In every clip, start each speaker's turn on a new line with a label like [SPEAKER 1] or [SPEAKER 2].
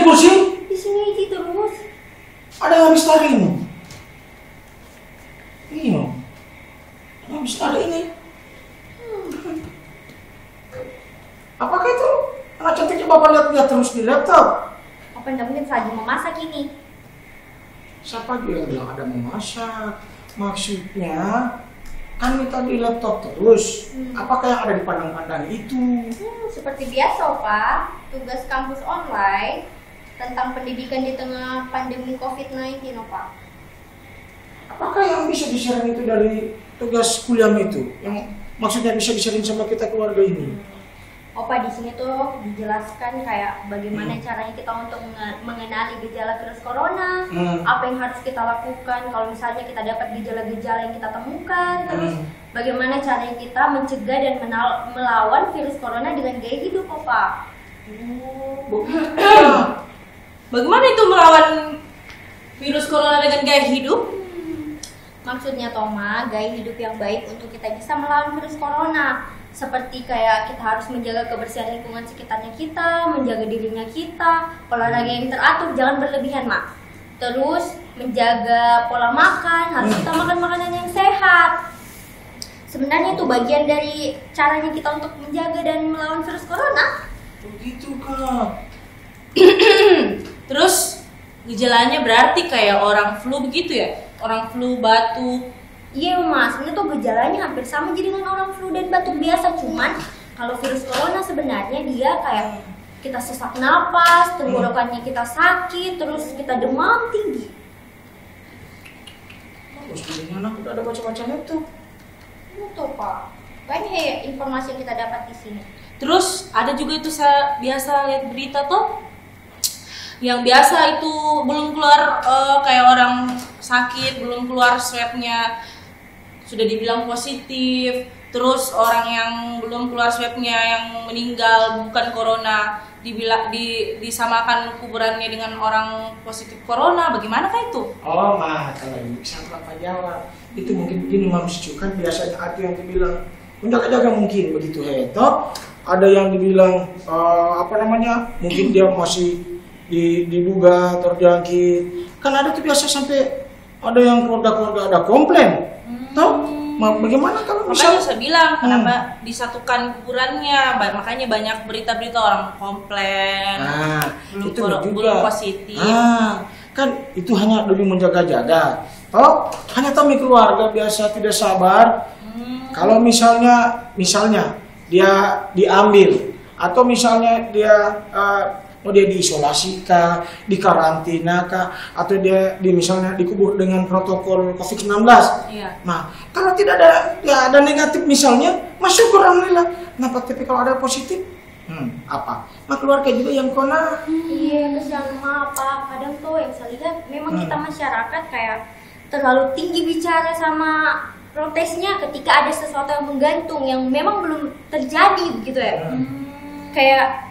[SPEAKER 1] kursi?
[SPEAKER 2] Di sini aja terus.
[SPEAKER 1] Ada yang habis tarik ini. Iya. Habis tarik ini. Apakah itu anak cantiknya Bapak lihat-lihat terus di laptop?
[SPEAKER 2] Apa nggak mungkin lagi memasak ini?
[SPEAKER 1] Siapa juga yang bilang ada memasak? Maksudnya kan kita di laptop terus. Apakah yang ada di pandang-pandang itu?
[SPEAKER 2] Seperti biasa, Pak. Tugas kampus online tentang pendidikan di tengah pandemi COVID-19, Pak.
[SPEAKER 1] Apakah yang bisa di-share itu dari tugas kuliah itu? Yang maksudnya bisa di-share sama kita keluarga ini?
[SPEAKER 2] Opa, di sini tuh dijelaskan kayak bagaimana caranya kita untuk mengenali gejala virus corona, apa yang harus kita lakukan kalau misalnya kita dapat gejala-gejala yang kita temukan, terus bagaimana caranya kita mencegah dan melawan virus corona dengan gaya hidup, Opa.
[SPEAKER 3] Bagaimana itu melawan virus corona dengan gaya hidup?
[SPEAKER 2] Maksudnya, Toma, gaya hidup yang baik untuk kita bisa melawan virus corona. Seperti kayak kita harus menjaga kebersihan lingkungan sekitarnya kita, menjaga dirinya kita, olahraga yang teratur, jangan berlebihan, Mak. Terus menjaga pola makan, harus kita makan makanan yang sehat. Sebenarnya itu bagian dari caranya kita untuk menjaga dan melawan virus corona.
[SPEAKER 1] Begitu, Kak.
[SPEAKER 3] Terus gejalanya berarti kayak orang flu begitu ya? Orang flu, batuk.
[SPEAKER 2] Iya, Mas, sebenarnya tuh gejalanya hampir sama jadi dengan orang flu dan batuk biasa. Cuman kalau virus corona sebenarnya dia kayak kita sesak napas, tenggorokannya kita sakit, terus kita demam tinggi.
[SPEAKER 1] Terus jadinya anak udah ada baca-bacanya itu.
[SPEAKER 2] Itu, Pak. Banyak ya informasi yang kita dapat di sini.
[SPEAKER 3] Terus ada juga itu saya biasa lihat berita tuh, yang biasa itu belum keluar kayak orang sakit, belum keluar swabnya sudah dibilang positif. Terus orang yang belum keluar swabnya yang meninggal bukan corona disamakan kuburannya dengan orang positif corona. Bagaimanakah itu?
[SPEAKER 1] Oh, kalau ini bisa Bapak jawab. Itu mungkin begini manusia kan biasanya ada yang dibilang menjaga-jaga mungkin begitu heto. Ada yang dibilang mungkin dia masih diduga terjangkit. Kan ada tuh biasa sampai ada yang keluarga ada komplain. Tahu? Bagaimana kalau
[SPEAKER 3] makanya saya bilang kenapa disatukan kuburannya, makanya banyak berita-berita orang komplain belum positif.
[SPEAKER 1] Kan itu hanya demi menjaga-jaga. Toh hanya kami keluarga biasa tidak sabar. Kalau misalnya dia diambil atau misalnya dia mau dia diisolasi kah, dikarantina kah, atau dia misalnya dikubur dengan protokol COVID-19.
[SPEAKER 3] Iya.
[SPEAKER 1] Nah, kalau tidak ada negatif misalnya, syukur alhamdulillah. Nah, tapi kalau ada positif, apa? Nah, keluarga juga yang kena.
[SPEAKER 2] Iya, kesian apa? Kadang tuh yang saya lihat memang kita masyarakat kayak terlalu tinggi bicara sama protesnya ketika ada sesuatu yang menggantung yang memang belum terjadi gitu ya. Kayak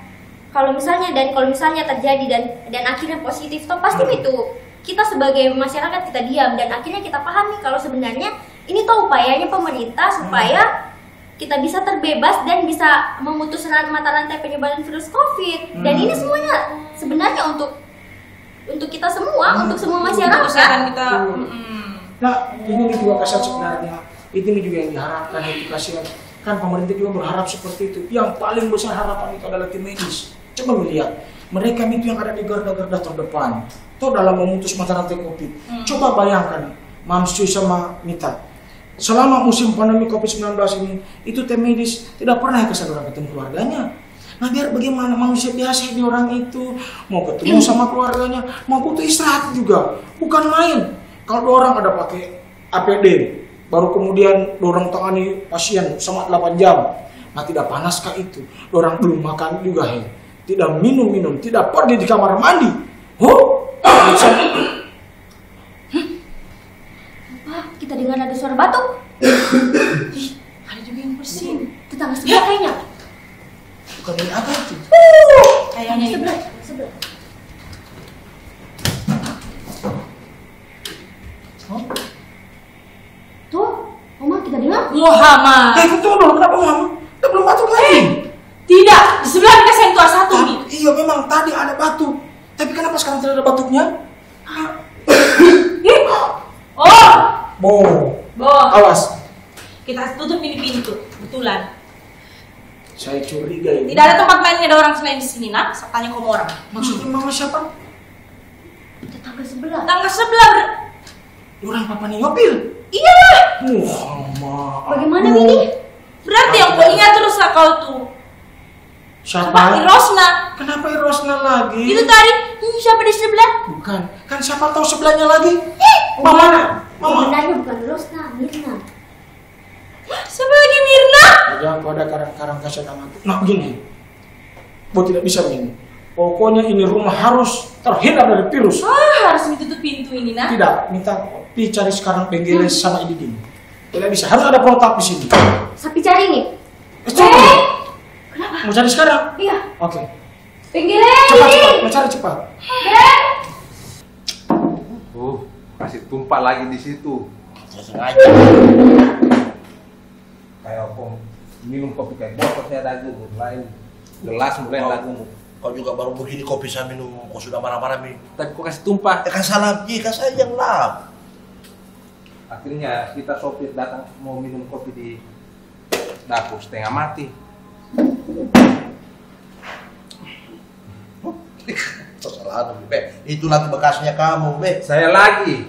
[SPEAKER 2] kalau misalnya terjadi dan akhirnya positif toh pasti itu kita sebagai masyarakat kita diam dan akhirnya kita pahami kalau sebenarnya ini tuh upayanya pemerintah supaya kita bisa terbebas dan bisa memutus mata rantai penyebaran virus COVID. Dan ini semuanya sebenarnya untuk kita semua, untuk semua masyarakat.
[SPEAKER 3] Kita
[SPEAKER 1] Nah, ini juga kasihan sebenarnya. Ini juga yang diharapkan itu kasihan. Kan pemerintah juga berharap seperti itu. Yang paling besar harapan itu adalah tim medis. Coba melihat, mereka itu yang ada di garda-garda terdepan. Itu dalam memutus mata rantai COVID. Coba bayangkan, Mams Cuy sama Mita. Selama musim pandemi COVID-19 ini, itu tim medis tidak pernah kesadaran ketemu keluarganya. Nah, biar bagaimana manusia biasa ini orang itu mau ketemu sama keluarganya, mau butuh istirahat juga. Bukan main. Kalau orang ada pakai APD, baru kemudian dorong tangani pasien selama 8 jam. Nah, tidak panaskah itu? Orang belum makan juga, tidak minum, tidak pergi di kamar mandi.
[SPEAKER 2] Apa? Kita dengar ada suara batuk.
[SPEAKER 3] ada juga yang bersin.
[SPEAKER 2] Tetangga sebelah kayaknya.
[SPEAKER 1] Bukan ini apa itu?
[SPEAKER 3] Kayaknya
[SPEAKER 2] sebelah. Tuh, Oma kita dengar.
[SPEAKER 3] Muhammad.
[SPEAKER 1] Tunggu dulu, kenapa Muhammad? Kita belum batuk lagi.
[SPEAKER 3] Tidak, di sebelah kita sentuh satu nih.
[SPEAKER 1] Iya memang tadi ada batu. Tapi kenapa sekarang tidak ada batuknya?
[SPEAKER 3] Oh,
[SPEAKER 1] Bo, awas.
[SPEAKER 3] kita tutup ini pintu. Betulan.
[SPEAKER 1] Saya curiga ini.
[SPEAKER 3] Tidak ada tempat lain ada orang selain di sini, nak. Tanya kamu orang.
[SPEAKER 1] Maksudnya mama siapa?
[SPEAKER 2] Tetangga sebelah.
[SPEAKER 3] Tangga sebelah.
[SPEAKER 1] Orang papa Niopil.
[SPEAKER 3] Iya lah.
[SPEAKER 1] Mama.
[SPEAKER 2] Bagaimana ini?
[SPEAKER 3] Berarti yang kau ingat terus lah kau tuh.
[SPEAKER 1] Siapa?
[SPEAKER 3] Rosna.
[SPEAKER 1] Kenapa Rosna lagi?
[SPEAKER 3] Itu tadi. Siapa di sebelah?
[SPEAKER 1] Bukan. Kan siapa tahu sebelahnya lagi? Mama.
[SPEAKER 2] Sebenarnya bukan Rosna, Mirna.
[SPEAKER 3] Siapa lagi Mirna?
[SPEAKER 1] Jangan kau ada karang-karang kasihan anakku. Nah begini. Kau tidak bisa begini. Pokoknya ini rumah harus terhindar dari virus.
[SPEAKER 3] Harus ditutup pintu ini, nak.
[SPEAKER 1] Tidak, minta cari sekarang Benggeles sama Ididin. Tidak bisa, harus ada protap di sini.
[SPEAKER 2] Sapi cari nih.
[SPEAKER 1] Mau cari sekarang?
[SPEAKER 2] Iya.
[SPEAKER 1] Oke.
[SPEAKER 2] Pinggirin.
[SPEAKER 1] Cepat, mau cari cepat.
[SPEAKER 4] Masih tumpah lagi di situ.
[SPEAKER 5] Sengaja.
[SPEAKER 4] Kayak aku minum kopi kayak botol saya dagu, lain gelas mulai dagu.
[SPEAKER 5] Kau juga baru begini kopi saya minum, kau sudah marah-marah nih.
[SPEAKER 4] Tapi kok kasih tumpah?
[SPEAKER 5] Kan salah, kan saya yang lap.
[SPEAKER 4] Akhirnya kita sopir datang mau minum kopi di dapur setengah mati.
[SPEAKER 5] Salah Be. Itu lagi bekasnya kamu, Be.
[SPEAKER 4] Saya lagi.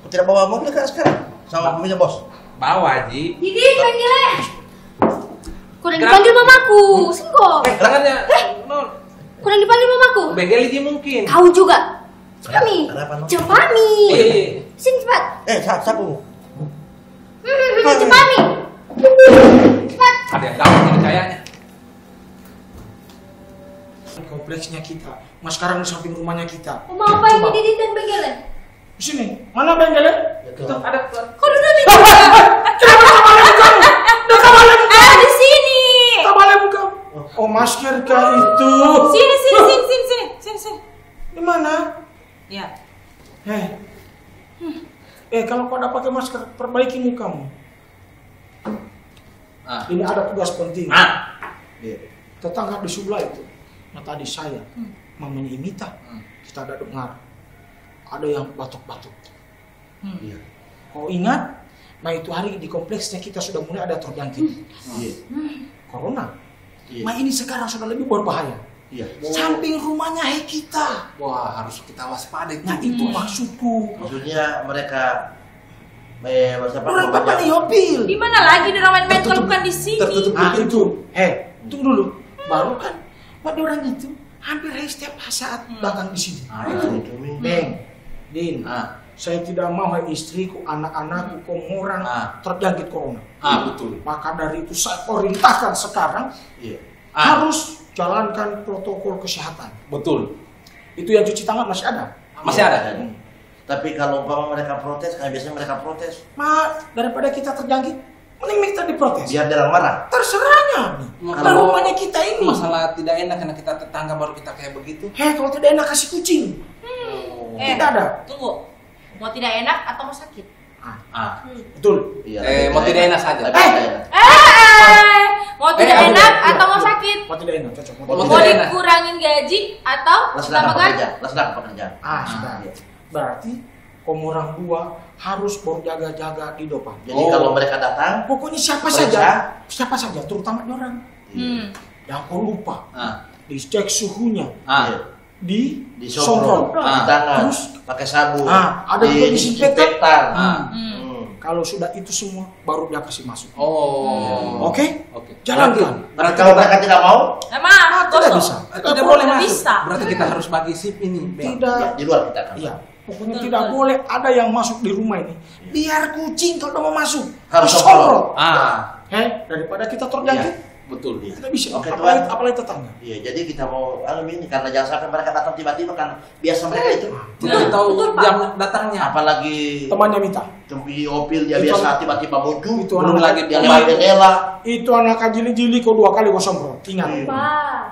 [SPEAKER 5] Kau tidak bawa mobil kan sekarang? Sama punya bos.
[SPEAKER 4] Bawa Ji.
[SPEAKER 2] Didi, panggilnya. Kau udah dipanggil mamaku, singko.
[SPEAKER 4] Tangannya non.
[SPEAKER 2] Kau udah dipanggil mamaku.
[SPEAKER 4] Begeli dia mungkin.
[SPEAKER 2] Kau juga. Kami.
[SPEAKER 5] Kenapa, Non?
[SPEAKER 2] Cepami. Sini cepat.
[SPEAKER 5] Sapu.
[SPEAKER 2] Cepami. Cepat.
[SPEAKER 4] Ada yang gawat ini kayaknya.
[SPEAKER 1] Kompleksnya kita. Mas sekarang di samping rumahnya kita.
[SPEAKER 2] Mau apa ini Didi dan Benggelnya?
[SPEAKER 1] Di sini. Mana Benggelnya?
[SPEAKER 4] Itu ada
[SPEAKER 3] Kau duduk di
[SPEAKER 1] Kenapa kamu kamu?
[SPEAKER 3] Ada di sini.
[SPEAKER 1] Kamu buka. Oh, masker kah itu?
[SPEAKER 3] Sini.
[SPEAKER 1] Di mana?
[SPEAKER 3] Ya.
[SPEAKER 1] Kalau kau ada pakai masker, perbaiki mukamu. Ini ada tugas penting. Tetangga di sebelah itu. Nah tadi saya, mamanya Imita, kita ada dengar. Ada yang batuk-batuk.
[SPEAKER 5] Iya.
[SPEAKER 1] Kau ingat? Nah itu hari di kompleksnya kita sudah mulai ada terjangkit. Corona.
[SPEAKER 5] Iya.
[SPEAKER 1] Nah ini sekarang sudah lebih berbahaya.
[SPEAKER 5] Iya.
[SPEAKER 1] Samping rumahnya kita.
[SPEAKER 4] wah harus kita waspada.
[SPEAKER 1] Nah itu maksudku.
[SPEAKER 5] Maksudnya mereka
[SPEAKER 1] Orang papa Niopil.
[SPEAKER 3] Di mana lagi dia main-main kalau bukan di sini?
[SPEAKER 4] Tertutup
[SPEAKER 1] Ah
[SPEAKER 4] pintu.
[SPEAKER 1] itu, tunggu dulu. Baru kan, pada orang itu hampir setiap saat datang di sini.
[SPEAKER 5] itu
[SPEAKER 1] Beng, Din, saya tidak mau istriku, anak-anakku, orang terjangkit corona.
[SPEAKER 4] Betul.
[SPEAKER 1] Maka dari itu saya perintahkan sekarang harus jalankan protokol kesehatan.
[SPEAKER 4] Betul.
[SPEAKER 1] Itu yang cuci tangan masih ada.
[SPEAKER 4] Masih ada.
[SPEAKER 5] Tapi kalau umpama mereka protes, kan biasanya mereka protes.
[SPEAKER 1] Daripada kita terjangkit, mending kita diprotes.
[SPEAKER 5] Biar dia marah.
[SPEAKER 1] Terserahnya nih. Kalau rumahnya kita ini.
[SPEAKER 4] Masalah tidak enak karena kita tetangga baru kita kayak begitu.
[SPEAKER 1] Kalau tidak enak kasih kucing. Tidak ada.
[SPEAKER 3] Tunggu. Mau tidak enak atau mau sakit?
[SPEAKER 1] Betul.
[SPEAKER 5] Iya.
[SPEAKER 4] Mau tidak enak saja.
[SPEAKER 3] Mau tidak enak atau mau sakit?
[SPEAKER 1] Mau tidak enak, cocok.
[SPEAKER 4] Mau
[SPEAKER 3] Mau
[SPEAKER 4] tidak enak.
[SPEAKER 3] dikurangin gaji atau
[SPEAKER 5] Laksanakan
[SPEAKER 3] tambahkan?
[SPEAKER 5] pekerjaan.
[SPEAKER 1] Sudah. Berarti kamu orang dua harus berjaga-jaga di depan.
[SPEAKER 5] Jadi kalau mereka datang,
[SPEAKER 1] Pokoknya siapa
[SPEAKER 5] Periksa.
[SPEAKER 1] saja, terutama orang. Yang kau lupa, dicek suhunya, di
[SPEAKER 5] disomprot,
[SPEAKER 1] somprot.
[SPEAKER 5] di tangan,
[SPEAKER 1] Terus
[SPEAKER 5] pakai sabun,
[SPEAKER 1] ada juga disinfektan. Kalau sudah itu semua, baru dia kasih masuk. Oke? Jalankan.
[SPEAKER 5] Berarti kalau mereka tidak mau,
[SPEAKER 3] Emang,
[SPEAKER 1] tidak bisa.
[SPEAKER 4] Tidak boleh
[SPEAKER 3] Tidak
[SPEAKER 4] masuk.
[SPEAKER 3] bisa.
[SPEAKER 4] Berarti kita harus bagi sip ini. Bang.
[SPEAKER 1] Tidak.
[SPEAKER 5] ya, di luar kita kan.
[SPEAKER 1] Iya. Pokoknya tidak boleh ada yang masuk di rumah ini. Biar kucing kalau mau masuk
[SPEAKER 5] Harus
[SPEAKER 1] disomprot.
[SPEAKER 5] Iya.
[SPEAKER 1] Daripada kita terjangkit,
[SPEAKER 4] Betul.
[SPEAKER 1] tidak bisa.
[SPEAKER 5] Oke,
[SPEAKER 1] apalagi tetangga.
[SPEAKER 5] Iya, jadi kita mau ini karena jangan sampai mereka datang tiba-tiba kan biasa mereka itu.
[SPEAKER 4] Tidak tahu
[SPEAKER 3] betul, Pak.
[SPEAKER 4] jam datangnya.
[SPEAKER 5] Apalagi
[SPEAKER 1] Temannya minta.
[SPEAKER 5] tempi opil dia
[SPEAKER 1] Itu
[SPEAKER 5] biasa tiba-tiba muncul.
[SPEAKER 1] itu
[SPEAKER 4] belum
[SPEAKER 1] anak
[SPEAKER 4] lagi
[SPEAKER 5] dia lewat jendela.
[SPEAKER 1] Itu anak jili-jili kau 2 kali kau semprot. Ingat.
[SPEAKER 2] Pak,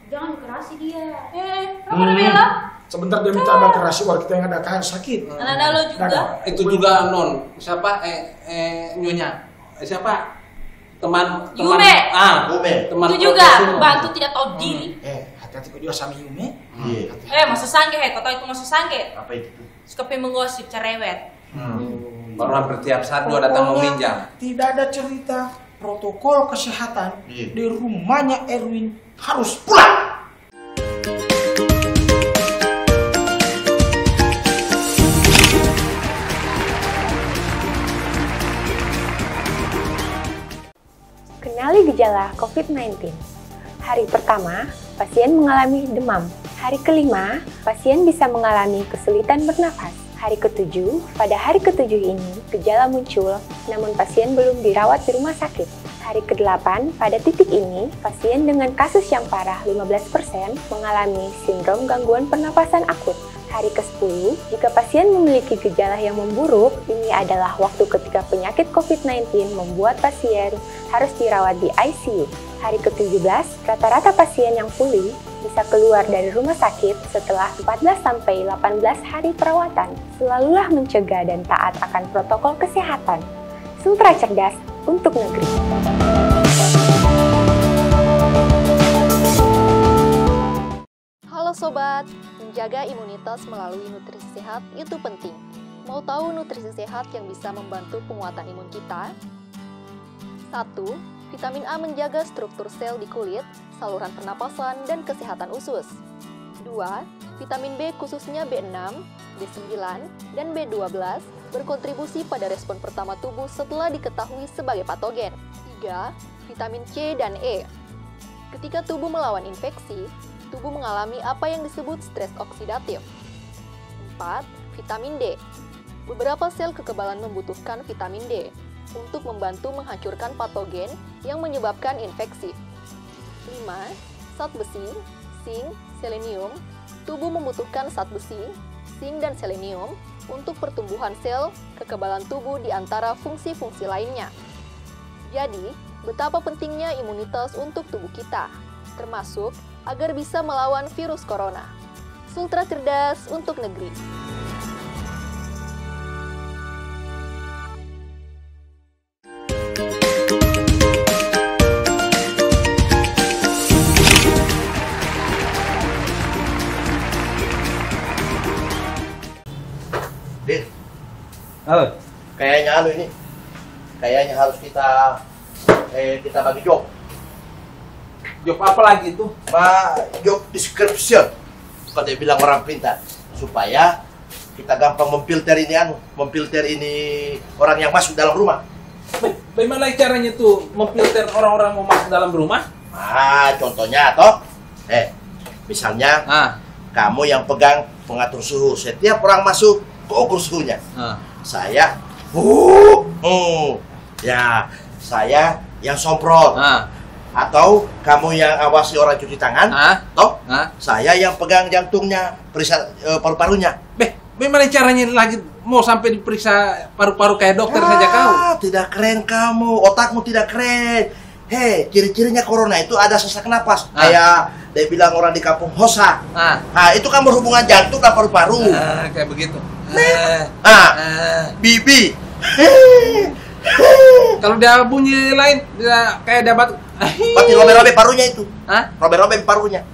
[SPEAKER 2] jangan kerasi dia.
[SPEAKER 3] Kenapa udah bela?
[SPEAKER 1] Sebentar dia minta ada kerasi baru kita yang ada kayak sakit.
[SPEAKER 3] Anak-anak lo juga.
[SPEAKER 1] Ada.
[SPEAKER 4] Itu juga non. Siapa? Nyonya. Siapa? teman
[SPEAKER 3] Yume.
[SPEAKER 4] teman
[SPEAKER 3] Itu juga
[SPEAKER 4] profesi.
[SPEAKER 3] bantu tidak tahu diri.
[SPEAKER 1] Hati-hati kok juga sama Yume.
[SPEAKER 5] Iya.
[SPEAKER 3] Masa sangge, tahu itu masa sangge.
[SPEAKER 5] Apa itu?
[SPEAKER 3] Suka menggosip, cerewet.
[SPEAKER 4] Baru hampir tiap saat dua datang
[SPEAKER 1] Pokoknya
[SPEAKER 4] meminjam.
[SPEAKER 1] Tidak ada cerita protokol kesehatan
[SPEAKER 5] Iya.
[SPEAKER 1] di rumahnya Erwin harus pulang.
[SPEAKER 6] Kenali gejala COVID-19. Hari pertama, pasien mengalami demam. Hari kelima, pasien bisa mengalami kesulitan bernafas. Hari ketujuh, pada hari ketujuh ini, gejala muncul, namun pasien belum dirawat di rumah sakit. Hari ke-8, pada titik ini, pasien dengan kasus yang parah 15% mengalami sindrom gangguan pernapasan akut. Hari ke-10, jika pasien memiliki gejala yang memburuk, ini adalah waktu ketika penyakit COVID-19 membuat pasien harus dirawat di ICU. Hari ke-17, rata-rata pasien yang pulih bisa keluar dari rumah sakit setelah 14-18 hari perawatan. Selalulah mencegah dan taat akan protokol kesehatan. Sultra cerdas untuk negeri.
[SPEAKER 7] Halo Sobat, menjaga imunitas melalui nutrisi sehat itu penting. Mau tahu nutrisi sehat yang bisa membantu penguatan imun kita? 1. Vitamin A menjaga struktur sel di kulit, saluran pernapasan, dan kesehatan usus. 2. Vitamin B khususnya B6, B9, dan B12 berkontribusi pada respon pertama tubuh setelah diketahui sebagai patogen. 3. Vitamin C dan E. Ketika tubuh melawan infeksi, tubuh mengalami apa yang disebut stres oksidatif. 4. Vitamin D. Beberapa sel kekebalan membutuhkan vitamin D untuk membantu menghancurkan patogen yang menyebabkan infeksi. 5. Zat besi, zinc, selenium. Tubuh membutuhkan zat besi, zinc, dan selenium untuk pertumbuhan sel kekebalan tubuh di antara fungsi-fungsi lainnya. Jadi, betapa pentingnya imunitas untuk tubuh kita, termasuk agar bisa melawan virus corona. Sultra cerdas untuk negeri.
[SPEAKER 5] Din,
[SPEAKER 4] Halo.
[SPEAKER 5] kayaknya harus kita bagi job.
[SPEAKER 4] Job apa lagi tuh?
[SPEAKER 5] Job description. Kalau dia bilang orang pintar, supaya kita gampang memfilter ini orang yang masuk dalam rumah.
[SPEAKER 4] Bagaimana caranya tuh memfilter orang-orang mau masuk dalam rumah?
[SPEAKER 5] Contohnya misalnya kamu yang pegang pengatur suhu. Setiap orang masuk, ukur suhunya. Saya, saya yang semprot. Atau kamu yang awasi orang cuci tangan, saya yang pegang jantungnya, periksa paru-parunya.
[SPEAKER 4] Bagaimana caranya lagi mau sampai diperiksa paru-paru kayak dokter saja kau?
[SPEAKER 5] Tidak keren kamu, otakmu tidak keren. Ciri-cirinya corona itu ada sesak napas. Kayak dia bilang orang di kampung hosa. Itu kan berhubungan jantung dan paru-paru.
[SPEAKER 4] Kayak begitu.
[SPEAKER 5] Bibi.
[SPEAKER 4] Kalau dia bunyi lain, dia kayak dapat.
[SPEAKER 5] Berarti robe-robe parunya itu. Robe-robe parunya.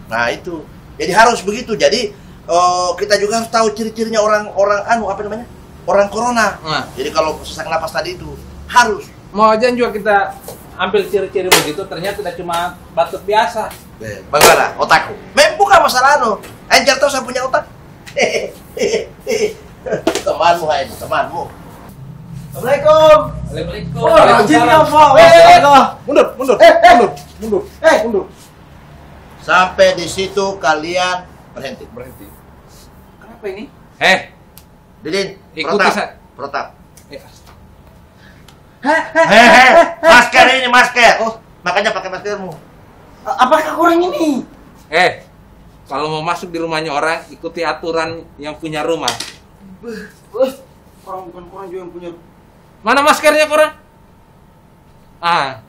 [SPEAKER 5] Nah itu. Jadi harus begitu. Jadi kita juga harus tahu ciri-cirinya orang orang corona. Jadi kalau sesak napas tadi itu harus.
[SPEAKER 4] Mau aja juga kita ambil ciri-ciri begitu, ternyata tidak cuma batuk biasa.
[SPEAKER 5] Bagaimana otakku? Bukan masalah Angel tahu saya punya otak. Temanmu. Assalamualaikum.
[SPEAKER 4] Mundur.
[SPEAKER 5] Sampai di situ kalian berhenti.
[SPEAKER 4] Kenapa ini?
[SPEAKER 5] Didin,
[SPEAKER 4] Ikuti saya.
[SPEAKER 5] protap. Masker ini masker. Makanya pakai maskermu.
[SPEAKER 1] Apakah kurang ini?
[SPEAKER 4] Kalau mau masuk di rumahnya orang, ikuti aturan yang punya rumah.
[SPEAKER 1] Orang bukan kurang juga yang punya.
[SPEAKER 4] Mana maskernya kurang?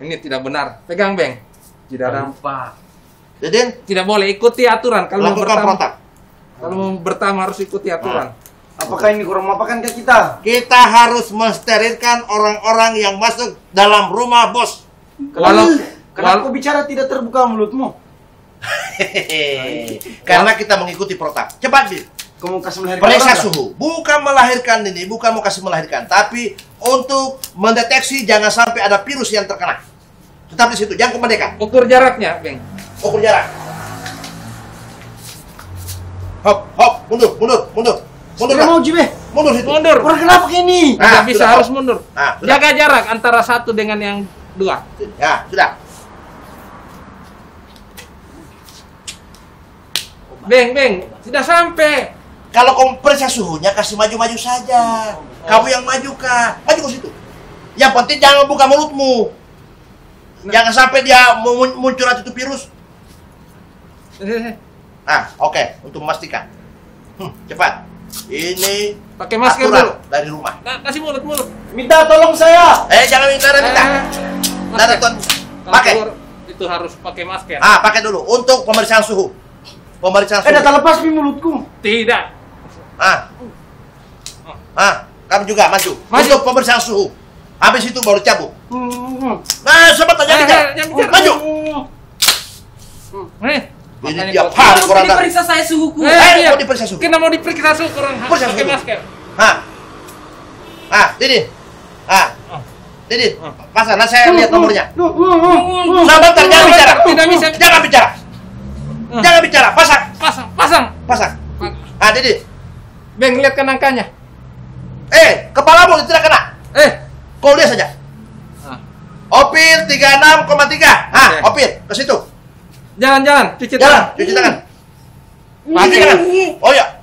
[SPEAKER 4] Ini tidak benar. Pegang, Beng. Tidak nampak.
[SPEAKER 5] Didin,
[SPEAKER 4] Tidak boleh ikuti aturan. Kalau mau
[SPEAKER 5] lakukan
[SPEAKER 4] bertamu,
[SPEAKER 5] protap.
[SPEAKER 4] kalau mau bertamu harus ikuti aturan.
[SPEAKER 8] Apakah ini kurang mapakan ke kita?
[SPEAKER 5] Kita harus mensterilkan orang-orang yang masuk dalam rumah bos.
[SPEAKER 8] Kenapa kau bicara tidak terbuka mulutmu?
[SPEAKER 5] Karena kita mengikuti protap. Cepat, Bi.
[SPEAKER 8] Kamu kasih melahirkan
[SPEAKER 5] Periksa
[SPEAKER 8] orang,
[SPEAKER 5] suhu. Bukan melahirkan ini, bukan mau kasih melahirkan, tapi untuk mendeteksi jangan sampai ada virus yang terkena. Tetap di situ, jangan kemerdekaan.
[SPEAKER 4] Ukur jaraknya, Bang.
[SPEAKER 5] Ukur jarak. Hop, hop, mundur, mundur, mundur. Mundur,
[SPEAKER 8] Tidak
[SPEAKER 5] Pak.
[SPEAKER 8] mau Jibe.
[SPEAKER 5] Mundur situ.
[SPEAKER 4] Mundur.
[SPEAKER 8] Orang kenapa gini?
[SPEAKER 4] Tidak bisa,
[SPEAKER 5] sudah,
[SPEAKER 4] harus
[SPEAKER 5] Pak.
[SPEAKER 4] mundur.
[SPEAKER 5] Nah, sudah.
[SPEAKER 4] Jaga jarak antara satu dengan yang dua.
[SPEAKER 5] Ya, sudah.
[SPEAKER 4] Beng, sudah sampai.
[SPEAKER 5] Kalau kamu periksa suhunya, kasih maju-maju saja. Kamu yang maju, Kak. Maju ke situ. Yang penting jangan buka mulutmu. Jangan sampai dia muncul itu virus. Nah, oke, untuk memastikan. Cepat. Ini
[SPEAKER 4] Pakai masker
[SPEAKER 5] aturan
[SPEAKER 4] dulu.
[SPEAKER 5] dari rumah.
[SPEAKER 4] Nah, kasih mulut.
[SPEAKER 8] Minta tolong saya.
[SPEAKER 5] Jangan minta. Nada tuan. Pakai.
[SPEAKER 4] Itu harus pakai masker.
[SPEAKER 5] Pakai dulu untuk pemeriksaan suhu. Pemeriksaan suhu.
[SPEAKER 8] Data lepas di mulutku.
[SPEAKER 4] Tidak.
[SPEAKER 5] Kamu juga maju. Untuk pemeriksaan suhu. Habis itu baru cabut. Sobat, jangan bicara. Maju. Ini tiap hari
[SPEAKER 3] Mau
[SPEAKER 5] orang
[SPEAKER 3] diperiksa saya suhuku.
[SPEAKER 5] mau diperiksa suhu.
[SPEAKER 4] Kita mau diperiksa suhu kurang
[SPEAKER 5] Periksa
[SPEAKER 4] pakai
[SPEAKER 5] suhu.
[SPEAKER 4] masker.
[SPEAKER 5] Didin. Didin, pasang. Nah, saya lihat nomornya. Sabar, jangan bicara.
[SPEAKER 4] Tidak bisa.
[SPEAKER 5] Jangan bicara. Jangan bicara. Pasang.
[SPEAKER 4] Pasang.
[SPEAKER 5] Didin.
[SPEAKER 4] Beng, lihat kan angkanya.
[SPEAKER 5] Kepalamu tidak kena. Kau lihat saja. Opir 36,3. Opir ke situ.
[SPEAKER 4] Jalan, cuci
[SPEAKER 5] Jalan, cuci tangan. Cuci tangan. Oh ya.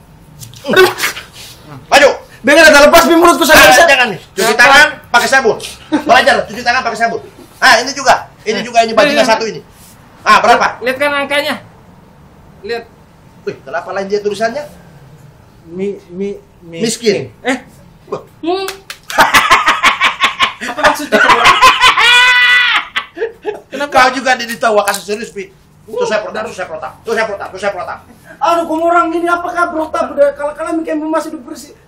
[SPEAKER 5] Maju.
[SPEAKER 8] Dengan data lepas di mulutku saya bisa.
[SPEAKER 5] Jangan nih. Cuci tangan pakai sabun. Belajar cuci tangan pakai sabun. Ini juga. Ini bajingan satu ini. Berapa?
[SPEAKER 4] Lihat kan angkanya. Lihat.
[SPEAKER 5] Wih, kenapa lain dia tulisannya? Miskin.
[SPEAKER 3] Apa maksudnya?
[SPEAKER 5] Kau juga ditawa kasus serius, Pi. Tuh saya protap.
[SPEAKER 8] Kamu orang ini apakah protap? Kalau kalian kayak masuk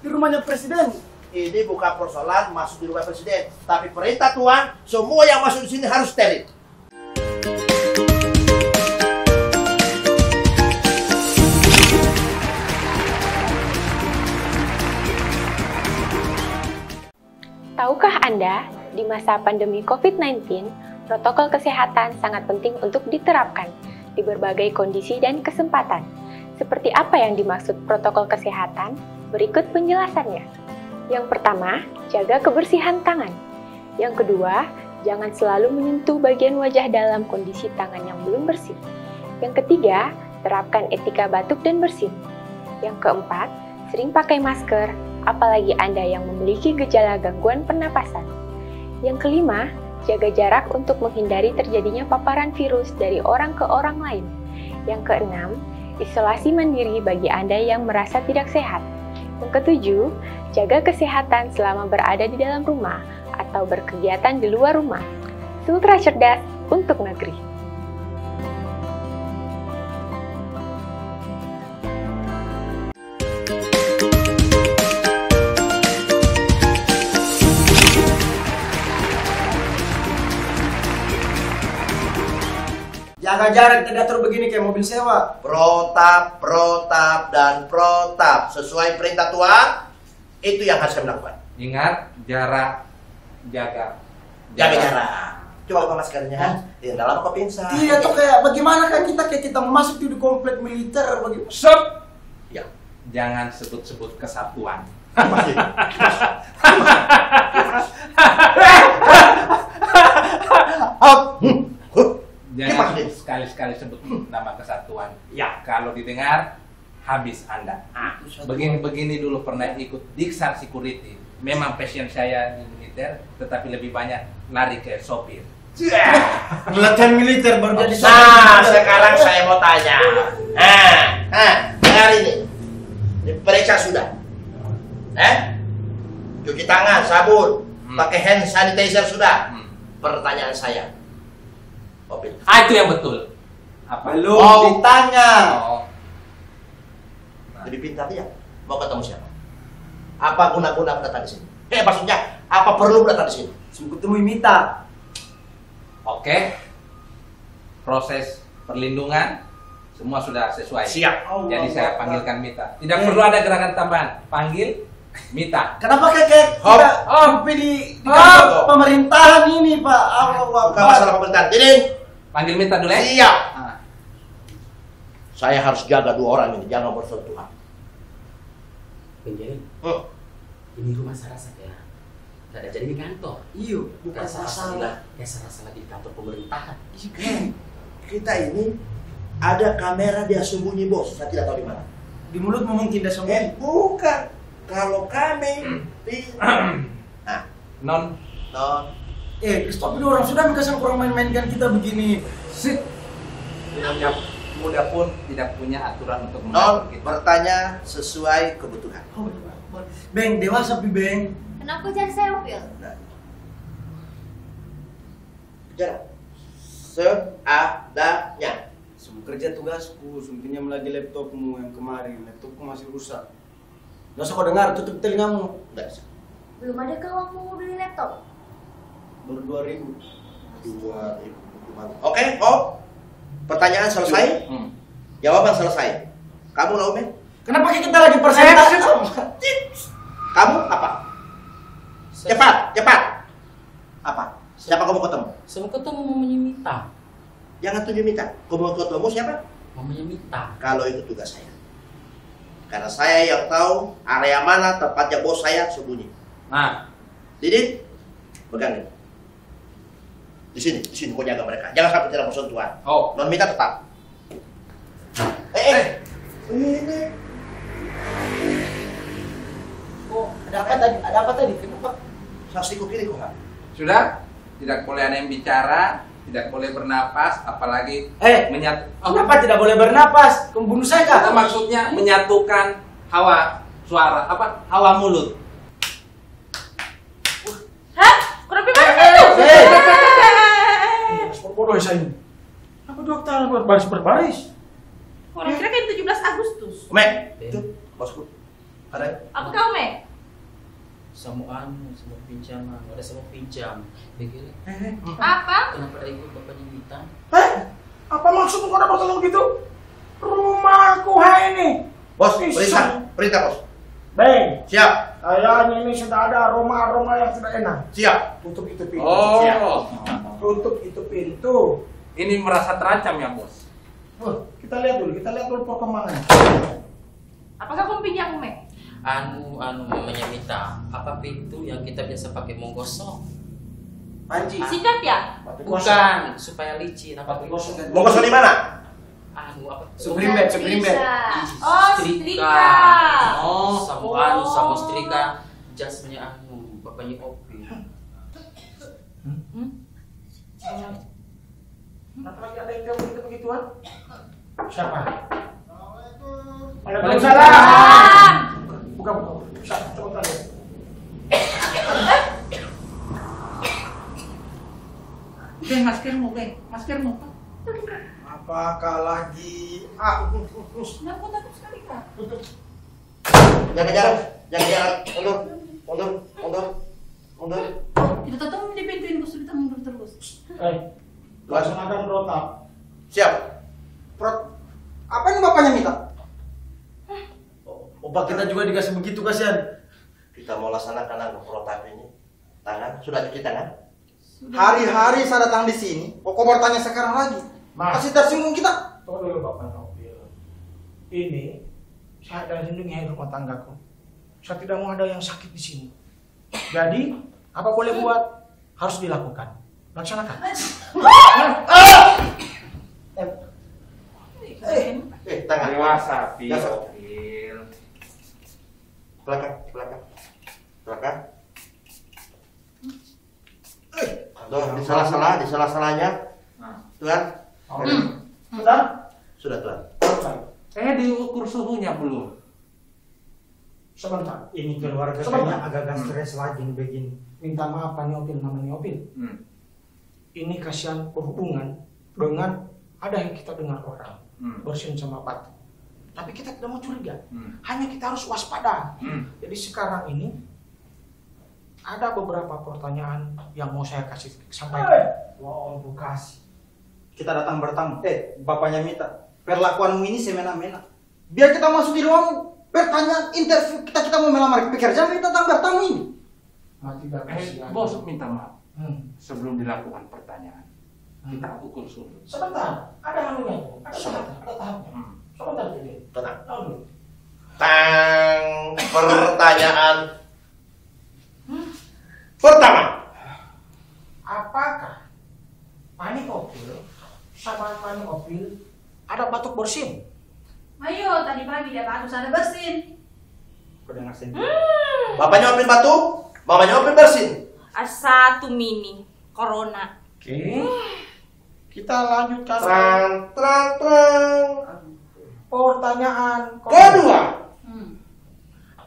[SPEAKER 8] di rumahnya presiden.
[SPEAKER 5] Ini bukan persoalan masuk di rumah presiden, tapi perintah Tuhan, semua yang masuk di sini harus steril.
[SPEAKER 6] Tahukah Anda, di masa pandemi COVID-19, protokol kesehatan sangat penting untuk diterapkan di berbagai kondisi dan kesempatan. Seperti apa yang dimaksud protokol kesehatan? Berikut penjelasannya. Yang pertama, jaga kebersihan tangan. Yang kedua, jangan selalu menyentuh bagian wajah dalam kondisi tangan yang belum bersih. Yang ketiga, terapkan etika batuk dan bersin. Yang keempat, sering pakai masker, apalagi Anda yang memiliki gejala gangguan pernapasan. Yang kelima, jaga jarak untuk menghindari terjadinya paparan virus dari orang ke orang lain. Yang keenam, isolasi mandiri bagi Anda yang merasa tidak sehat. Yang ketujuh, jaga kesehatan selama berada di dalam rumah atau berkegiatan di luar rumah. Sultra cerdas untuk negeri.
[SPEAKER 8] Jaga jarak, tidak terus begini kayak mobil sewa.
[SPEAKER 5] Protap, dan protap. Sesuai perintah Tuhan, itu yang harus kami lakukan.
[SPEAKER 4] Ingat, jarak, jaga
[SPEAKER 5] jarak. Coba buka maskernya. Tidak lama kau pingsan.
[SPEAKER 8] Tidak tuh kayak bagaimana kan kayak kita masuk di komplek militer bagaimana?
[SPEAKER 4] Stop.
[SPEAKER 5] Ya.
[SPEAKER 4] Jangan sebut-sebut kesatuan. Jangan sekali-sekali sebut nama kesatuan. Ya, kalau didengar habis Anda. Begini dulu pernah ikut Diksar Security. Memang passion saya di militer, tetapi lebih banyak lari ke sopir.
[SPEAKER 8] Latihan militer baru jadi
[SPEAKER 5] Sekarang saya mau tanya. Dengar ini. Diperiksa sudah. Cuci tangan, sabun, pakai hand sanitizer sudah. Pertanyaan saya. Opil.
[SPEAKER 4] Itu yang betul. Apa?
[SPEAKER 8] Belum ditanya.
[SPEAKER 4] Oh.
[SPEAKER 5] Jadi pintar dia. Mau ketemu siapa? Apa guna-guna datang di sini? Maksudnya apa perlu datang di sini?
[SPEAKER 8] Sungguh temui Mita.
[SPEAKER 4] Oke. Proses perlindungan semua sudah sesuai.
[SPEAKER 5] Siap.
[SPEAKER 4] Jadi saya panggilkan Mita. Tidak perlu ada gerakan tambahan. Panggil Mita.
[SPEAKER 8] Kenapa kayak
[SPEAKER 5] Hop.
[SPEAKER 8] kita sampai di kantor pemerintahan ini, Pak? Allah
[SPEAKER 5] Bukan masalah pemerintahan. Jadi
[SPEAKER 4] Panggil Mita dulu ya.
[SPEAKER 5] siap.
[SPEAKER 4] Nah,
[SPEAKER 5] Saya harus jaga dua orang ini, jangan bersentuhan.
[SPEAKER 9] Penjari, ini rumah Sarasa ya. Gak ada jadi di kantor.
[SPEAKER 8] Iya, bukan masalah.
[SPEAKER 9] Ya Sarasa lagi di kantor pemerintahan.
[SPEAKER 5] Kita ini ada kamera dia sembunyi, bos. Saya tidak tahu di mana.
[SPEAKER 8] Di mulut mungkin dia sembunyi.
[SPEAKER 5] Bukan. Kalau kami
[SPEAKER 4] non
[SPEAKER 8] Stop dulu, orang sudah kasih kurang main-mainkan kita begini. Sit.
[SPEAKER 4] muda pun tidak punya aturan untuk
[SPEAKER 5] non
[SPEAKER 4] mengatur kita.
[SPEAKER 5] bertanya sesuai kebutuhan.
[SPEAKER 8] Beng, dewasa pi Beng.
[SPEAKER 2] Kenapa jadi saya Opil?
[SPEAKER 5] Bicara seadanya.
[SPEAKER 8] Semua kerja tugasku, pinjam lagi laptopmu yang kemarin. Laptopku masih rusak. Gak usah kau dengar, tutup telingamu.
[SPEAKER 5] Enggak bisa.
[SPEAKER 2] Belum ada kawan mau beli laptop?
[SPEAKER 8] Baru 2.000.
[SPEAKER 5] Oke, pertanyaan selesai, jawaban selesai. Kamu Naume?
[SPEAKER 8] Kenapa kita lagi persentase?
[SPEAKER 5] Kamu apa? Cepat. Apa? Siapa kamu ketemu?
[SPEAKER 9] Saya mau ketemu mamanya Mita.
[SPEAKER 5] Jangan tunjuk Mita. Kamu ketemu siapa?
[SPEAKER 9] Mamanya Mita.
[SPEAKER 5] Kalau itu tugas saya. Karena saya yang tahu area mana tempatnya bos saya sembunyi.
[SPEAKER 4] Nah,
[SPEAKER 5] Didit, pegang ini. Di sini kau jaga mereka. Jangan sampai tidak bersentuhan.
[SPEAKER 4] oh,
[SPEAKER 5] Non Mita tetap. Ini.
[SPEAKER 8] Oh, ada apa tadi? Kenapa?
[SPEAKER 5] Saksiku kiri kok nggak?
[SPEAKER 4] sudah tidak boleh ada yang bicara, tidak boleh bernapas, apalagi menyatu.
[SPEAKER 8] Kenapa tidak boleh bernapas? Kamu bunuh saya
[SPEAKER 4] Itu
[SPEAKER 8] kah?
[SPEAKER 4] maksudnya menyatukan hawa suara, hawa mulut.
[SPEAKER 3] Hah? Kurang gimana itu?
[SPEAKER 1] Bodoh saya ini. Apa dokter berbaris?
[SPEAKER 3] Orang kira kan 17 Agustus.
[SPEAKER 5] Mek, itu bosku. Ada?
[SPEAKER 3] Apa kau, Me?
[SPEAKER 9] Semua pinjaman, ada semua pinjam. Begini.
[SPEAKER 3] Apa?
[SPEAKER 9] Kenapa ada ikut bapaknya Mita?
[SPEAKER 1] Apa maksudmu kau dapat tolong gitu? Rumahku ini.
[SPEAKER 5] Bos, perintah bos.
[SPEAKER 1] Bang,
[SPEAKER 5] Siap.
[SPEAKER 1] kayaknya ini sudah ada aroma yang sudah enak.
[SPEAKER 5] Siap.
[SPEAKER 1] Tutup itu pintu.
[SPEAKER 4] Oh,
[SPEAKER 1] Siap. Tutup itu pintu.
[SPEAKER 4] ini merasa terancam ya bos.
[SPEAKER 1] Kita lihat dulu perkembangannya.
[SPEAKER 3] Apakah kau pinjam, Me?
[SPEAKER 9] Anu mamanya Mita. Apa pintu yang kita biasa pakai mau gosok?
[SPEAKER 8] Panci.
[SPEAKER 3] Sikat ya?
[SPEAKER 9] Bukan, supaya licin. Apa pintu?
[SPEAKER 5] Mau kosong di mana?
[SPEAKER 9] Anu apa?
[SPEAKER 8] Supreme bed.
[SPEAKER 3] Oh, setrika.
[SPEAKER 9] Oh, sama setrika. Jasnya bapaknya Opi.
[SPEAKER 1] Kenapa lagi ada yang bilang begituan? Siapa?
[SPEAKER 3] Waalaikumsalam.
[SPEAKER 1] Bukan. Coba lihat.
[SPEAKER 3] Maskermu.
[SPEAKER 8] Apakah lagi?
[SPEAKER 3] Kenapa takut sekali, Kak?
[SPEAKER 5] Jaga jarak. Mundur.
[SPEAKER 3] Kita tahu di pintu ini sudah mundur terus.
[SPEAKER 1] Laksanakan protap.
[SPEAKER 5] Siap.
[SPEAKER 8] Apa ini bapaknya Mita? Opa kita juga dikasih begitu kasihan.
[SPEAKER 5] Kita mau laksanakan anu protap ini. Tangan sudah cuci tangan.
[SPEAKER 8] Hari-hari saya datang di sini. Kok bertanya sekarang lagi? Masih tersinggung kita.
[SPEAKER 1] Tunggu dulu Bapak Nobil. Ini saya ada lindungi rumah tanggaku. Saya tidak mau ada yang sakit di sini. Jadi apa boleh buat harus dilakukan. Laksanakan.
[SPEAKER 5] Tangan.
[SPEAKER 4] Dewasa, Pil. Belakang.
[SPEAKER 5] Tuh, di salah-salahnya. Tuhan. Sudah Tuhan.
[SPEAKER 4] Diukur suhunya belum.
[SPEAKER 1] Sebentar.
[SPEAKER 10] Ini keluarga
[SPEAKER 1] Sebentar.
[SPEAKER 10] kayaknya agak stres lagi nih begini.
[SPEAKER 1] Minta maaf Pak Nyopil, Mama Nyopil. Ini kasihan berhubungan dengan ada yang kita dengar orang bersin sama batu. tapi kita tidak mau curiga. Hanya kita harus waspada. Jadi sekarang ini ada beberapa pertanyaan yang mau saya kasih sampaikan.
[SPEAKER 10] Wow, kasih. Kita datang bertamu. Bapaknya Mita, perlakuanmu ini semena-mena. Biar kita masuk di ruang bertanya interview kita mau melamar pekerjaan, kita datang bertamu ini.
[SPEAKER 4] Bos minta maaf. Sebelum dilakukan pertanyaan, kita ukur suhu.
[SPEAKER 1] Sebentar, ada anunya, ada tahapnya. Sebentar dulu.
[SPEAKER 5] Tenang. Tang, pertanyaan pertama.
[SPEAKER 1] Apakah Maniopil sama Maniopil ada batuk bersin?
[SPEAKER 11] Ayo, tadi pagi dia batuk sana bersin.
[SPEAKER 10] Pendengar sendiri.
[SPEAKER 5] Bapaknya Opil batuk, mamanya Opil bersin.
[SPEAKER 3] Satu mini corona.
[SPEAKER 1] Oke. Kita lanjutkan.
[SPEAKER 5] Terang.
[SPEAKER 1] Pertanyaan
[SPEAKER 5] Kedua.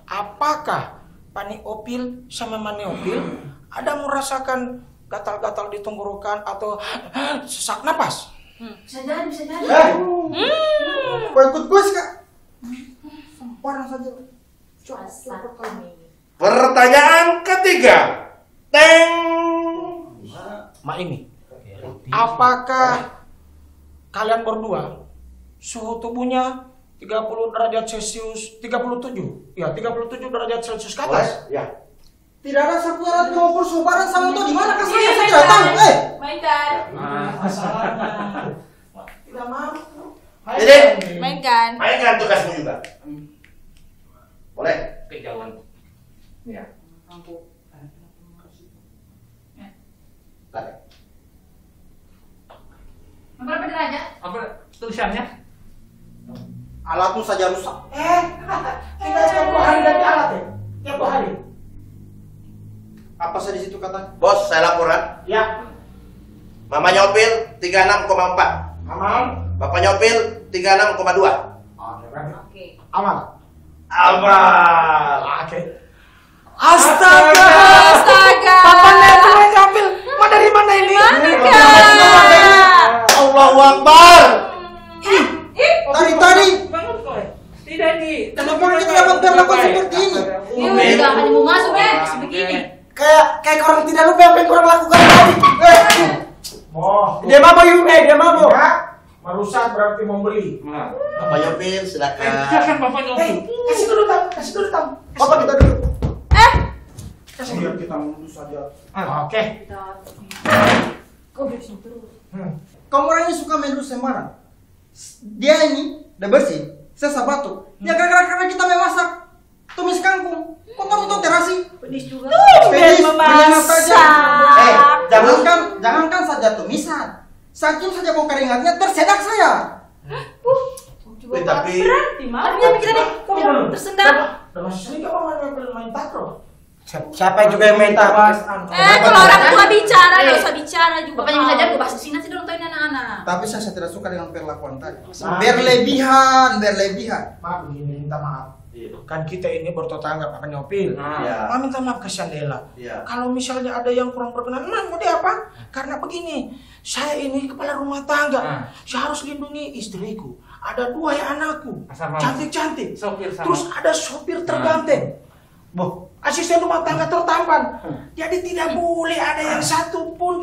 [SPEAKER 1] Apakah Maniopil sama Maniopil ada merasakan gatal-gatal di tenggorokan atau sesak napas?
[SPEAKER 11] Bisa jadi.
[SPEAKER 10] Kau ikut gue sih, Kak? Sembarang saja.
[SPEAKER 5] Pertanyaan ketiga. Teng.
[SPEAKER 1] Mak ini. Apakah kalian berdua suhu tubuhnya 30 derajat Celcius, 37? Ya, 37 derajat Celcius ke atas?
[SPEAKER 5] Ya.
[SPEAKER 10] Tidak ada saudara ngobrol subaran sama itu di mana kan saya tidak tahu.
[SPEAKER 3] Mainkan.
[SPEAKER 1] Tidak mau.
[SPEAKER 5] Jadi,
[SPEAKER 3] Mainkan
[SPEAKER 5] tugasmu juga. Boleh?
[SPEAKER 4] Kejauhan. Ya.
[SPEAKER 5] Tarik.
[SPEAKER 11] Berapa derajat?
[SPEAKER 4] Apa tulisannya?
[SPEAKER 10] Alatmu saja rusak.
[SPEAKER 1] Kita tiap 2 hari ganti alat ya? Tiap 2 hari.
[SPEAKER 10] Apa saya di situ kata?
[SPEAKER 5] Bos, saya laporan.
[SPEAKER 1] Ya.
[SPEAKER 5] Mamanya Opil 36,4.
[SPEAKER 1] Aman.
[SPEAKER 5] Bapaknya Opil 36,2.
[SPEAKER 11] Oke.
[SPEAKER 1] Aman.
[SPEAKER 5] Amal.
[SPEAKER 1] Oke. Astaga. Papanya itu yang ngambil. Dari mana ini?
[SPEAKER 5] Allahu Akbar.
[SPEAKER 10] Tadi.
[SPEAKER 1] Tidak di.
[SPEAKER 10] Kenapa kita dapat perlakuan seperti ini?
[SPEAKER 11] Udah hanya mau masuk sebegini.
[SPEAKER 10] Kayak orang tidak lupa apa yang kurang lakukan tadi. Dia mabok dia mabok.
[SPEAKER 1] Merusak berarti membeli.
[SPEAKER 5] Bapaknya Opil, silakan.
[SPEAKER 4] Silakan Bapaknya Opil.
[SPEAKER 1] Kasih dulu tamu.
[SPEAKER 10] Bapak kita dulu. Biar kita mundur saja.
[SPEAKER 1] Oke.
[SPEAKER 11] Kau bersih terus.
[SPEAKER 10] Kamu orang ini suka main sembarang. Dia ini udah bersih, saya batuk. Ya gara-gara kita memasak tumis kangkung. Kotor terasi.
[SPEAKER 11] Pedis juga.
[SPEAKER 10] Pedis saja. Jangankan saja tumisan. Saking saja bau keringatnya tersedak saya.
[SPEAKER 5] Tapi
[SPEAKER 11] Berarti malamnya kita nih, kau bilang tersendat.
[SPEAKER 1] Udah masih sering kamu main takro.
[SPEAKER 10] Siapa juga yang main tapas?
[SPEAKER 3] Kalau orang tua bicara, nggak usah bicara juga.
[SPEAKER 11] Bapaknya bisa jago bahasa Cina sih dong, tauin anak-anak.
[SPEAKER 10] Tapi saya tidak suka dengan perlakuan tadi. Berlebihan.
[SPEAKER 1] Maaf begini, minta maaf. Kan kita ini bertetangga Pak Nyopil.
[SPEAKER 5] Iya.
[SPEAKER 1] Minta maaf ke Sandela.
[SPEAKER 5] Iya.
[SPEAKER 1] Kalau misalnya ada yang kurang berkenan, mau dia apa? Karena begini, saya ini kepala rumah tangga. Saya harus lindungi istriku. Ada 2 anakku, cantik-cantik. Terus ada sopir terganteng. Asisten rumah tangga tertampan. Jadi tidak boleh ada yang satu pun